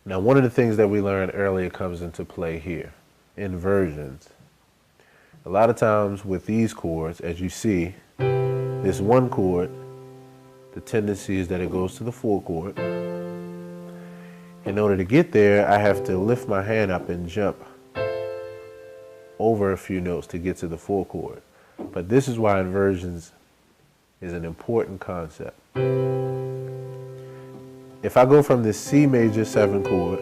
Now, one of the things that we learned earlier comes into play here, inversions. A lot of times with these chords, as you see, this one chord, the tendency is that it goes to the 4 chord. In order to get there, I have to lift my hand up and jump over a few notes to get to the 4 chord. But this is why inversions is an important concept. If I go from this C major 7 chord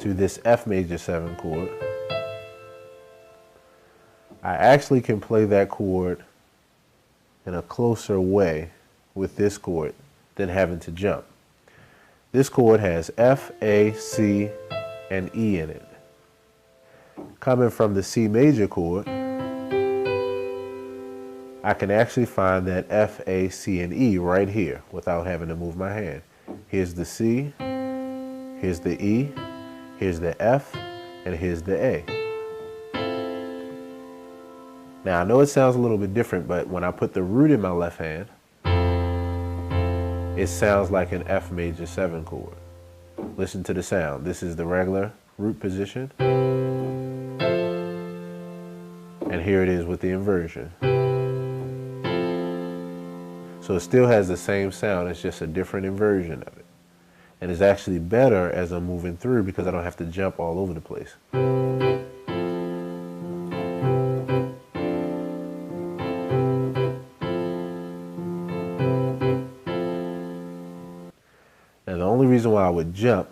to this F major 7 chord, I actually can play that chord in a closer way with this chord than having to jump. This chord has F, A, C, and E in it. Coming from the C major chord, I can actually find that F, A, C, and E right here without having to move my hand. Here's the C, here's the E, here's the F, and here's the A. Now I know it sounds a little bit different, but when I put the root in my left hand, it sounds like an F major 7 chord. Listen to the sound. This is the regular root position. And here it is with the inversion. So it still has the same sound, it's just a different inversion of it. And it's actually better as I'm moving through because I don't have to jump all over the place. Now the only reason why I would jump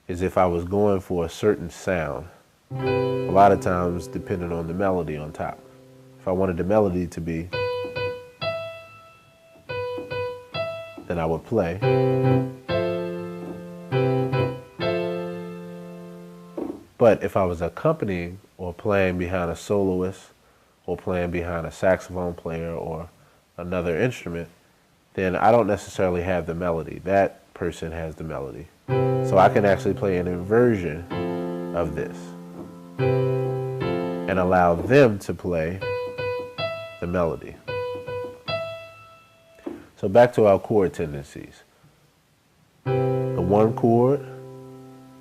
is if I was going for a certain sound. A lot of times depending on the melody on top. If I wanted the melody to be, then I would play. But if I was accompanying or playing behind a soloist or playing behind a saxophone player or another instrument, then I don't necessarily have the melody. That person has the melody. So I can actually play an inversion of this and allow them to play the melody. So back to our chord tendencies. The 1 chord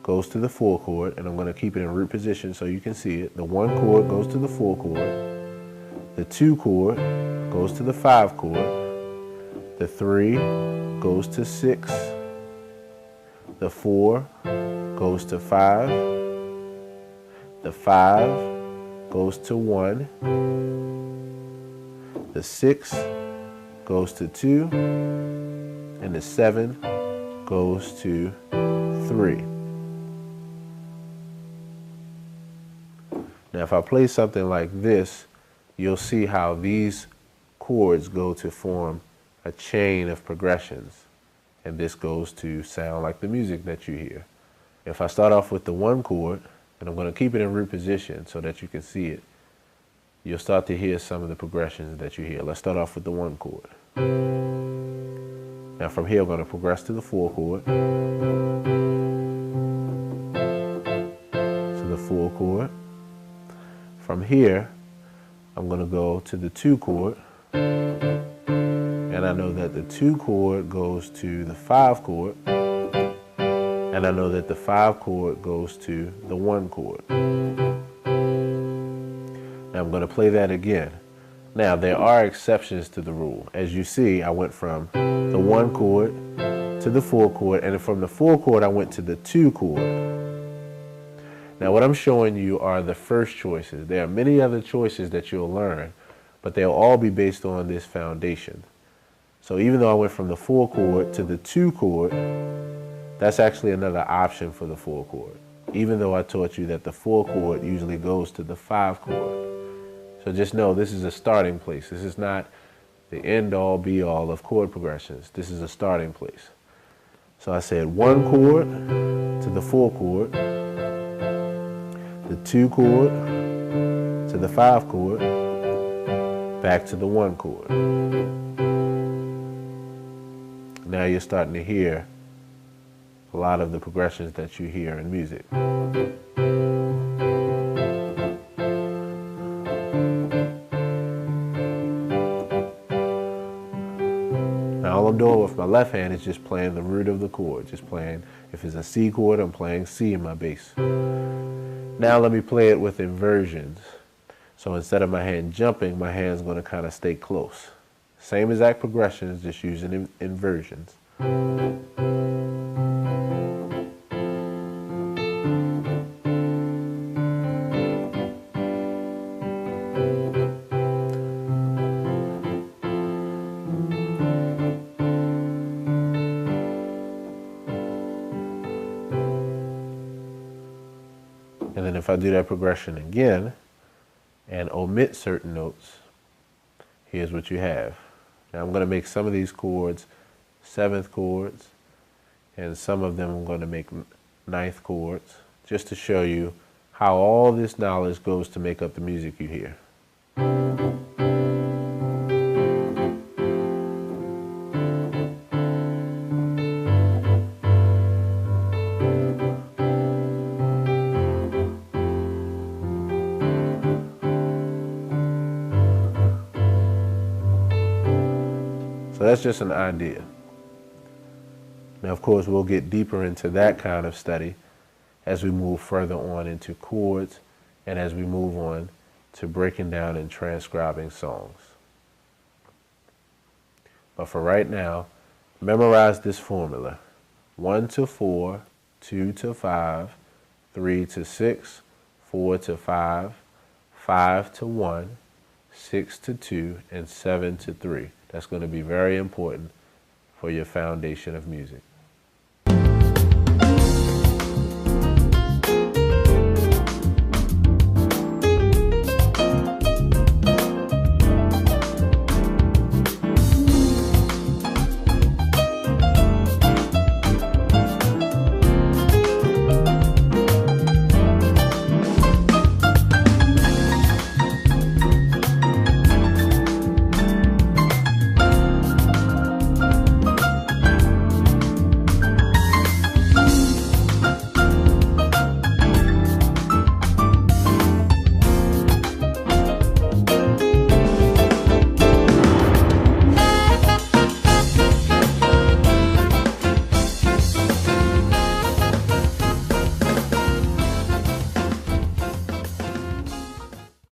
goes to the 4 chord, and I'm going to keep it in root position so you can see it. The 1 chord goes to the 4 chord. The 2 chord goes to the 5 chord. The 3 goes to 6. The 4 goes to 5. The 5 goes to 1. The 6 goes to 2. And the 7 goes to 3. Now if I play something like this, you'll see how these chords go to form a chain of progressions. And this goes to sound like the music that you hear. If I start off with the 1 chord, and I'm going to keep it in root position so that you can see it, you'll start to hear some of the progressions that you hear. Let's start off with the 1 chord. Now from here, I'm going to progress to the 4 chord. To the 4 chord. From here, I'm going to go to the 2 chord. And I know that the 2 chord goes to the 5 chord. And I know that the 5 chord goes to the 1 chord. Now I'm going to play that again. Now there are exceptions to the rule. As you see, I went from the 1 chord to the 4 chord, and from the 4 chord I went to the 2 chord. Now what I'm showing you are the first choices. There are many other choices that you'll learn, but they'll all be based on this foundation. So even though I went from the 4 chord to the 2 chord, that's actually another option for the 4 chord. Even though I taught you that the 4 chord usually goes to the 5 chord. So just know this is a starting place. This is not the end all be all of chord progressions. This is a starting place. So I said 1 chord to the 4 chord, the 2 chord to the 5 chord, back to the 1 chord. Now you're starting to hear a lot of the progressions that you hear in music. Now all I'm doing with My left hand is just playing the root of the chord, just playing, if it's a C chord, I'm playing C in my bass. Now let me play it with inversions. So instead of my hand jumping, my hand's going to kind of stay close. Same exact progressions, just using inversions. And then if I do that progression again and omit certain notes, here's what you have. Now I'm going to make some of these chords 7th chords, and some of them I'm going to make 9th chords, just to show you how all this knowledge goes to make up the music you hear. So that's just an idea. Now, of course, we'll get deeper into that kind of study as we move further on into chords and as we move on to breaking down and transcribing songs. But for right now, memorize this formula: 1 to 4, 2 to 5, 3 to 6, 4 to 5, 5 to 1, 6 to 2, and 7 to 3. That's going to be very important for your foundation of music.